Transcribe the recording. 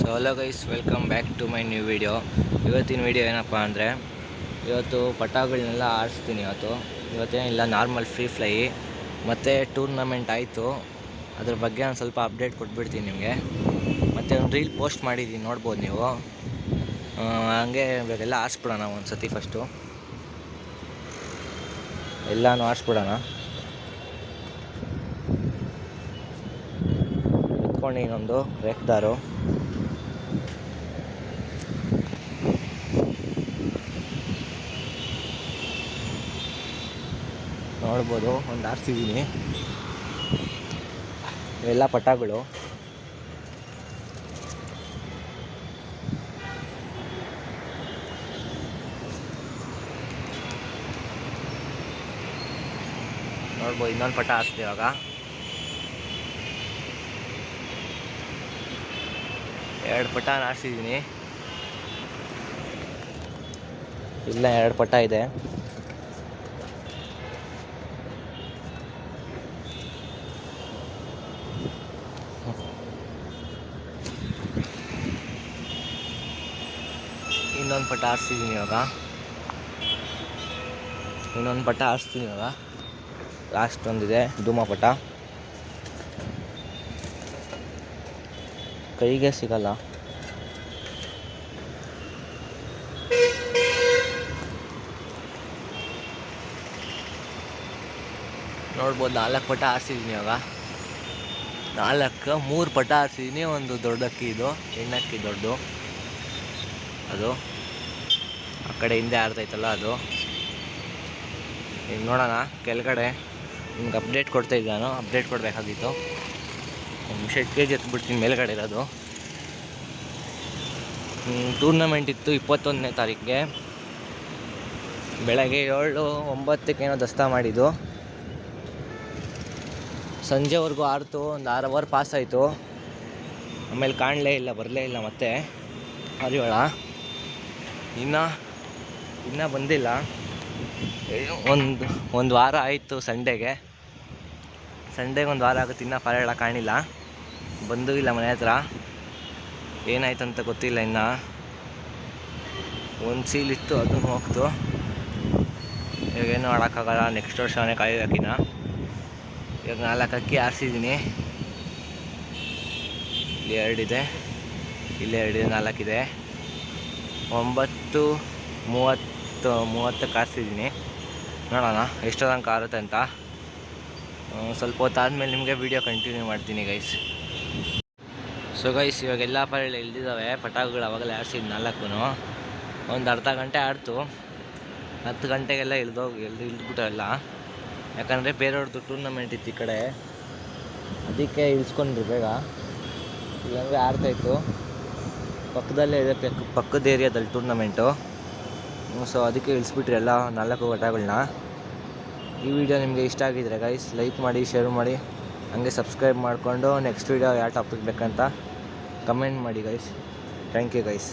So hello guys, welcome back to my new video. ಇವತ್ತಿನ video ಏನಪ್ಪ ಅಂದರೆ, ಇವತ್ತು ಪಟಾಗಳನ್ನೆಲ್ಲ ಆಡಿಸ್ತೀನಿ. ಇವತ್ತೇನಿಲ್ಲ, ನಾರ್ಮಲ್ ಫ್ರೀ ಫ್ಲೈ ಮತ್ತು ಟೂರ್ನಮೆಂಟ್ ಆಯಿತು. ಅದ್ರ ಬಗ್ಗೆ ಒಂದು ಸ್ವಲ್ಪ ಅಪ್ಡೇಟ್ ಕೊಟ್ಬಿಡ್ತೀನಿ ನಿಮಗೆ. ಮತ್ತು ಒಂದು ರೀಲ್ ಪೋಸ್ಟ್ ಮಾಡಿದ್ದೀನಿ, ನೋಡ್ಬೋದು ನೀವು. ಹಂಗೆ ಇವಾಗೆಲ್ಲ ಆರಿಸ್ಬಿಡೋಣ ಒಂದು ಸತಿ. ಫಸ್ಟು ಎಲ್ಲನೂ ಆರಿಸ್ಬಿಡೋಣ. ಎತ್ಕೊಂಡು ಇನ್ನೊಂದು ರೇಕ್ದಾರು ನೋಡ್ಬೋದು, ಒಂದು ಆರಿಸಿದ್ದೀನಿ. ಇವೆಲ್ಲ ಪಟಾಗಳು. ನೋಡ್ಬೋದು, ಇನ್ನೊಂದು ಪಟ ಆರಿಸ್ತೀವಿ. ಇವಾಗ 2 ಪಟ ಆರಿಸಿದ್ದೀನಿ. ಇಲ್ಲ, 2 ಪಟ ಇದೆ. ಇನ್ನೊಂದು ಪಟ ಆರಿಸ್ತಿದ್ದೀನಿ ಇವಾಗ. ಲಾಸ್ಟ್ ಒಂದಿದೆ, ಧೂಮಪಟ. ಕೈಗೆ ಸಿಗಲ್ಲ. ನೋಡ್ಬೋದು, 4 ಪಟ ಆರಿಸಿದ್ದೀನಿ ಇವಾಗ. 3 ಪಟ ಆರಿಸಿದ್ದೀನಿ. ಒಂದು ದೊಡ್ಡಕ್ಕಿ, ಇದು ಹೆಣ್ಣಕ್ಕಿ ದೊಡ್ಡದು, ಅದು ಆ ಕಡೆ ಹಿಂದೆ ಆಡ್ತೈತಲ್ಲ ಅದು. ಈಗ ನೋಡೋಣ ಕೆಳಗಡೆ. ನಿಮ್ಗೆ ಅಪ್ಡೇಟ್ ಕೊಡ್ತಾಯಿದ್ದೆ ನಾನು, ಅಪ್ಡೇಟ್ ಕೊಡಬೇಕಾಗಿತ್ತು. ಒಂದು ನಿಮಿಷ KG ಎತ್ಬಿಡ್ತೀನಿ. ಮೇಲ್ಗಡೆ ಇರೋದು ಟೂರ್ನಮೆಂಟ್ ಇತ್ತು 21ನೇ ತಾರೀಕಿಗೆ ಬೆಳಗ್ಗೆ 7-9 ದಸ್ತಾ ಮಾಡಿದ್ದು. ಸಂಜೆವರೆಗೂ ಆಡ್ತು. ಒಂದು 6 ಅವರ್ ಪಾಸ್ ಆಯಿತು. ಆಮೇಲೆ ಕಾಣಲೇ ಇಲ್ಲ, ಬರಲೇ ಇಲ್ಲ. ಮತ್ತೆ ಹರಿವಾಳ ಇನ್ನೂ ಬಂದಿಲ್ಲ. ಒಂದು ವಾರ ಆಯಿತು. ಸಂಡೇಗೆ ಒಂದು ವಾರ ಆಗುತ್ತೆ. ಇನ್ನೂ ಪಾರಿವಾಳ ಕಾಣಿಲ್ಲ, ಬಂದೂ ಇಲ್ಲ ಮನೆ ಹತ್ರ. ಏನಾಯ್ತು ಅಂತ ಗೊತ್ತಿಲ್ಲ. ಇನ್ನು ಒಂದು ಸೀಲಿತ್ತು, ಅದನ್ನು ಹೋಗ್ತು. ಇವಾಗೇನು ಮಾಡೋಕ್ಕಾಗಲ್ಲ. ನೆಕ್ಸ್ಟ್ ವರ್ಷನೇ ಕಾಯೋಕಿನ. ಇವಾಗ 4 ಅಕ್ಕಿ ಆರಿಸಿದ್ದೀನಿ. ಇಲ್ಲಿ 2 ಇದೆ, ಇಲ್ಲಿ 2 ಇದೆ, 4 ಇದೆ. 9:30 ಆರಿಸಿದ್ದೀನಿ. ನೋಡೋಣ ಎಷ್ಟು ತನಕ ಆರುತ್ತೆ ಅಂತ. ಸ್ವಲ್ಪ ಹೊತ್ತಾದಮೇಲೆ ನಿಮಗೆ ವಿಡಿಯೋ ಕಂಟಿನ್ಯೂ ಮಾಡ್ತೀನಿ ಗೈಸ್. ಸೊ ಗೈಸ್, ಇವಾಗ ಎಲ್ಲ ಪಾರಿವಾಳ ಇಳಿದಿದ್ದಾವೆ. ಪಟಾಗಳು ಅವಾಗಲೇ ಆರಿಸಿದ್ದು 4. ಒಂದು ಅರ್ಧ ಗಂಟೆ ಆಡ್ತು. 10 ಗಂಟೆಗೆಲ್ಲ ಇಳಿದ್ಬಿಟ್ಟು ಎಲ್ಲ. ಯಾಕಂದರೆ ಬೇರೆಯವ್ರದ್ದು ಟೂರ್ನಮೆಂಟ್ ಇತ್ತು ಈ ಕಡೆ, ಅದಕ್ಕೆ ಇಳಿಸ್ಕೊಂಡ್ರು ಬೇಗ. ಇಲ್ಲಂದರೆ ಆಡ್ತಾಯಿತ್ತು. ಪಕ್ಕದಲ್ಲೇ ಇದೆ, ಪಕ್ಕದ ಏರಿಯಾದಲ್ಲಿ ಟೂರ್ನಮೆಂಟು. ಸೊ ಅದಕ್ಕೆ ಇಳಿಸ್ಬಿಟ್ರಿ ಎಲ್ಲ 4 ಪಟಾಗಳನ್ನ. ಈ ವಿಡಿಯೋ ನಿಮಗೆ ಇಷ್ಟ ಆಗಿದ್ರೆ ಗೈಸ್, ಲೈಕ್ ಮಾಡಿ, ಶೇರ್ ಮಾಡಿ, ಹಂಗೆ ಸಬ್ಸ್ಕ್ರೈಬ್ ಮಾಡಿಕೊಂಡು ನೆಕ್ಸ್ಟ್ ವಿಡಿಯೋ ಯಾವ ಟಾಪಿಕ್ ಬೇಕಂತ ಕಮೆಂಟ್ ಮಾಡಿ ಗೈಸ್. Thank you guys.